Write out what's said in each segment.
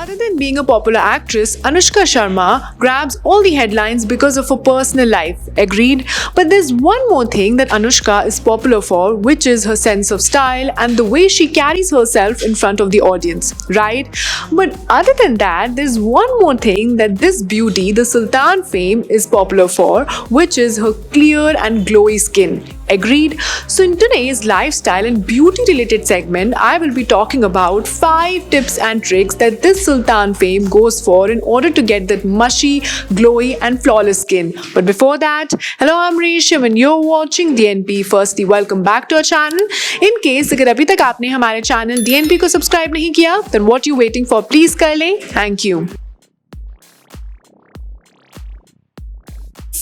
Other than being a popular actress, Anushka Sharma grabs all the headlines because of her personal life. Agreed? But there's one more thing that Anushka is popular for, which is her sense of style and the way she carries herself in front of the audience, right? But other than that, there's one more thing that this beauty, the Sultan fame, is popular for, which is her clear and glowy skin. Agreed? So in today's lifestyle and beauty related segment, I will be talking about 5 tips and tricks that this Sultan fame goes for in order to get that mushy, glowy and flawless skin. But before that, hello, I'm Resham and you're watching DNP. Firstly, welcome back to our channel. In case अगर अभी तक आपने हमारे channel DNP को subscribe नहीं किया, then what you waiting for? Please कर लें. Thank you.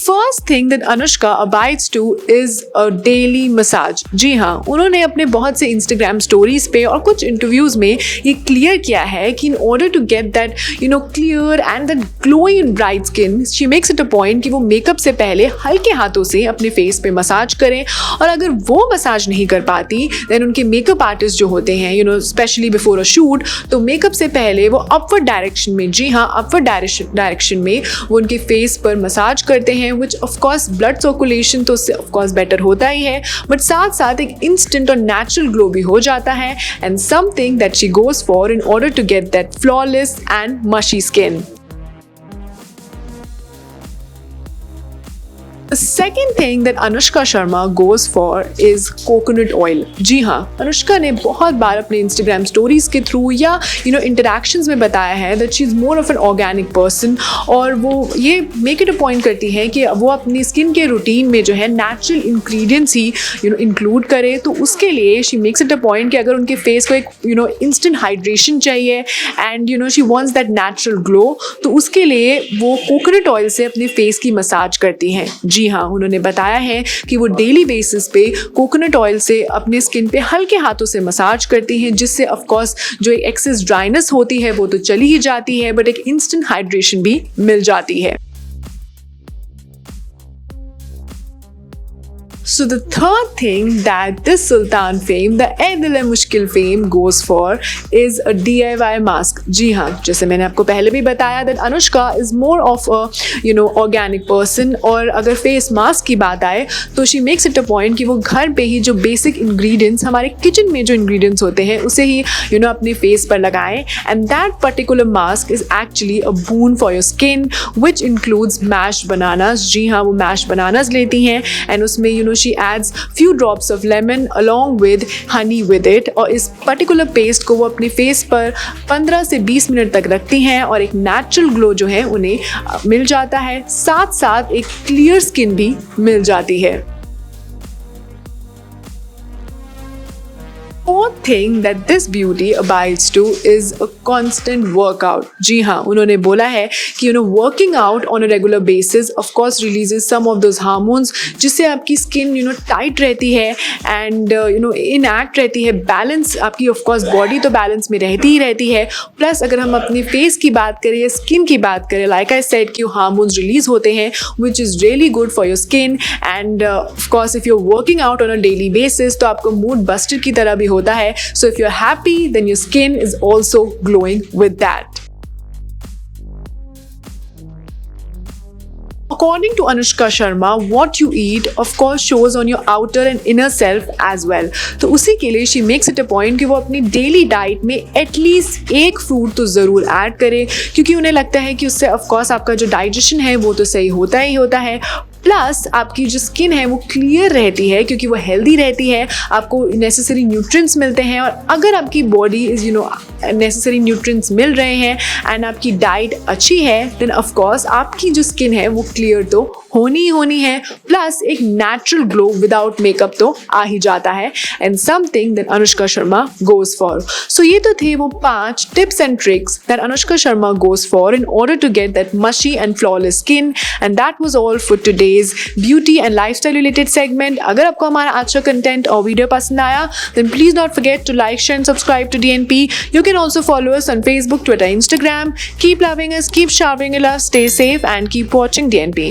First thing that Anushka abides to is a daily massage. जी हाँ, उन्होंने अपने बहुत से इंस्टाग्राम स्टोरीज पे और कुछ इंटरव्यूज में ये क्लियर किया है कि in order to get that clear and that glowing and bright skin, she makes it a point कि वो मेकअप से पहले हल्के हाथों से अपने फेस पे मसाज करें. और अगर वो मसाज नहीं कर पाती देन उनके मेकअप आर्टिस्ट जो होते हैं स्पेशली बिफोर अ शूट, तो मेकअप से पहले वो अपवर्ड डायरेक्शन में, जी हाँ, अपवर्ड डायरेक्शन में वो उनके फेस पर मसाज करते हैं, which of course blood circulation तो उससे of course better होता ही है, but साथ साथ एक instant और natural glow भी हो जाता है, and something that she goes for in order to get that flawless and mushy skin. The second thing that Anushka Sharma goes for is coconut oil. जी हाँ, अनुष्का ने बहुत बार अपने Instagram stories के थ्रू या interactions में बताया है that she is more of an organic person, और वो ये make it a point करती है कि वो अपनी स्किन के रूटीन में जो है natural ingredients ही include करे. तो उसके लिए she makes it a point कि अगर उनके face को एक instant hydration चाहिए and she wants that natural glow, तो उसके लिए वो coconut oil से अपने face की मसाज करती हैं. जी हाँ, उन्होंने बताया है कि वो डेली बेसिस पे कोकोनट ऑयल से अपने स्किन पे हल्के हाथों से मसाज करती हैं, जिससे ऑफ कोर्स जो एक्सेस ड्राइनेस होती है वो तो चली ही जाती है, बट एक इंस्टेंट हाइड्रेशन भी मिल जाती है. So the third thing that this Sultan fame, the Ae Dil Hai Mushkil fame goes for is a DIY mask. जी हाँ, जैसे मैंने आपको पहले भी बताया that Anushka is more of a organic person, और अगर फेस मास्क की बात आए तो she makes it a point कि वो घर पे ही जो बेसिक इंग्रेडिएंट्स, हमारे किचन में जो इंग्रेडिएंट्स होते हैं उसे ही अपने फेस पर लगाएं, and that particular mask is actually a boon for your skin which includes mashed bananas. जी हाँ, वो mashed bananas लेती हैं and उसमें she adds few drops of lemon along with honey with it, और इस particular paste को वो अपने फेस पर 15 से 20 मिनट तक रखती हैं और एक नेचुरल ग्लो जो है उन्हें मिल जाता है, साथ साथ एक क्लियर स्किन भी मिल जाती है. Fourth thing that this beauty abides to is a constant workout. जी हाँ, उन्होंने बोला है कि working out on a regular basis of course releases some of those hormones, जिससे आपकी skin tight रहती है and inact रहती है, balance आपकी of course body तो balance में रहती ही रहती है. plus अगर हम अपनी face की बात करें या skin की बात करें, like I said कि hormones release होते हैं which is really good for your skin, and of course if you're working out on a daily basis तो आपको mood buster की तरह भी होता है. So if you're happy then your skin is also glowing with that. According to Anushka Sharma, what you eat of course shows on your outer and inner self as well. तो उसी के लिए she makes it a point कि वो अपनी daily diet में at least एक fruit तो ज़रूर ऐड करे, क्योंकि उन्हें लगता है कि उससे ऑफ कोर्स आपका जो डाइजेशन है वो तो सही होता ही होता है, प्लस आपकी जो स्किन है वो क्लियर रहती है क्योंकि वो हेल्दी रहती है, आपको नेसेसरी न्यूट्रिएंट्स मिलते हैं, और अगर आपकी बॉडी इज नेसेसरी न्यूट्रिएंट्स मिल रहे हैं एंड आपकी डाइट अच्छी है देन ऑफ कोर्स आपकी जो स्किन है वो क्लियर तो होनी है, प्लस एक नेचुरल ग्लो विदाउट मेकअप तो आ ही जाता है, and something that Anushka Sharma goes for. So ये तो थे वो 5 tips and tricks that Anushka Sharma goes for in order to get that mushy and flawless skin, and that was all for today's beauty and lifestyle related segment. अगर आपको हमारा आज का content और वीडियो पसंद आया then please not forget to like, share and subscribe to DNP. You can also follow us on Facebook, Twitter, Instagram. Keep loving us, keep showering love, stay safe and keep watching DNP.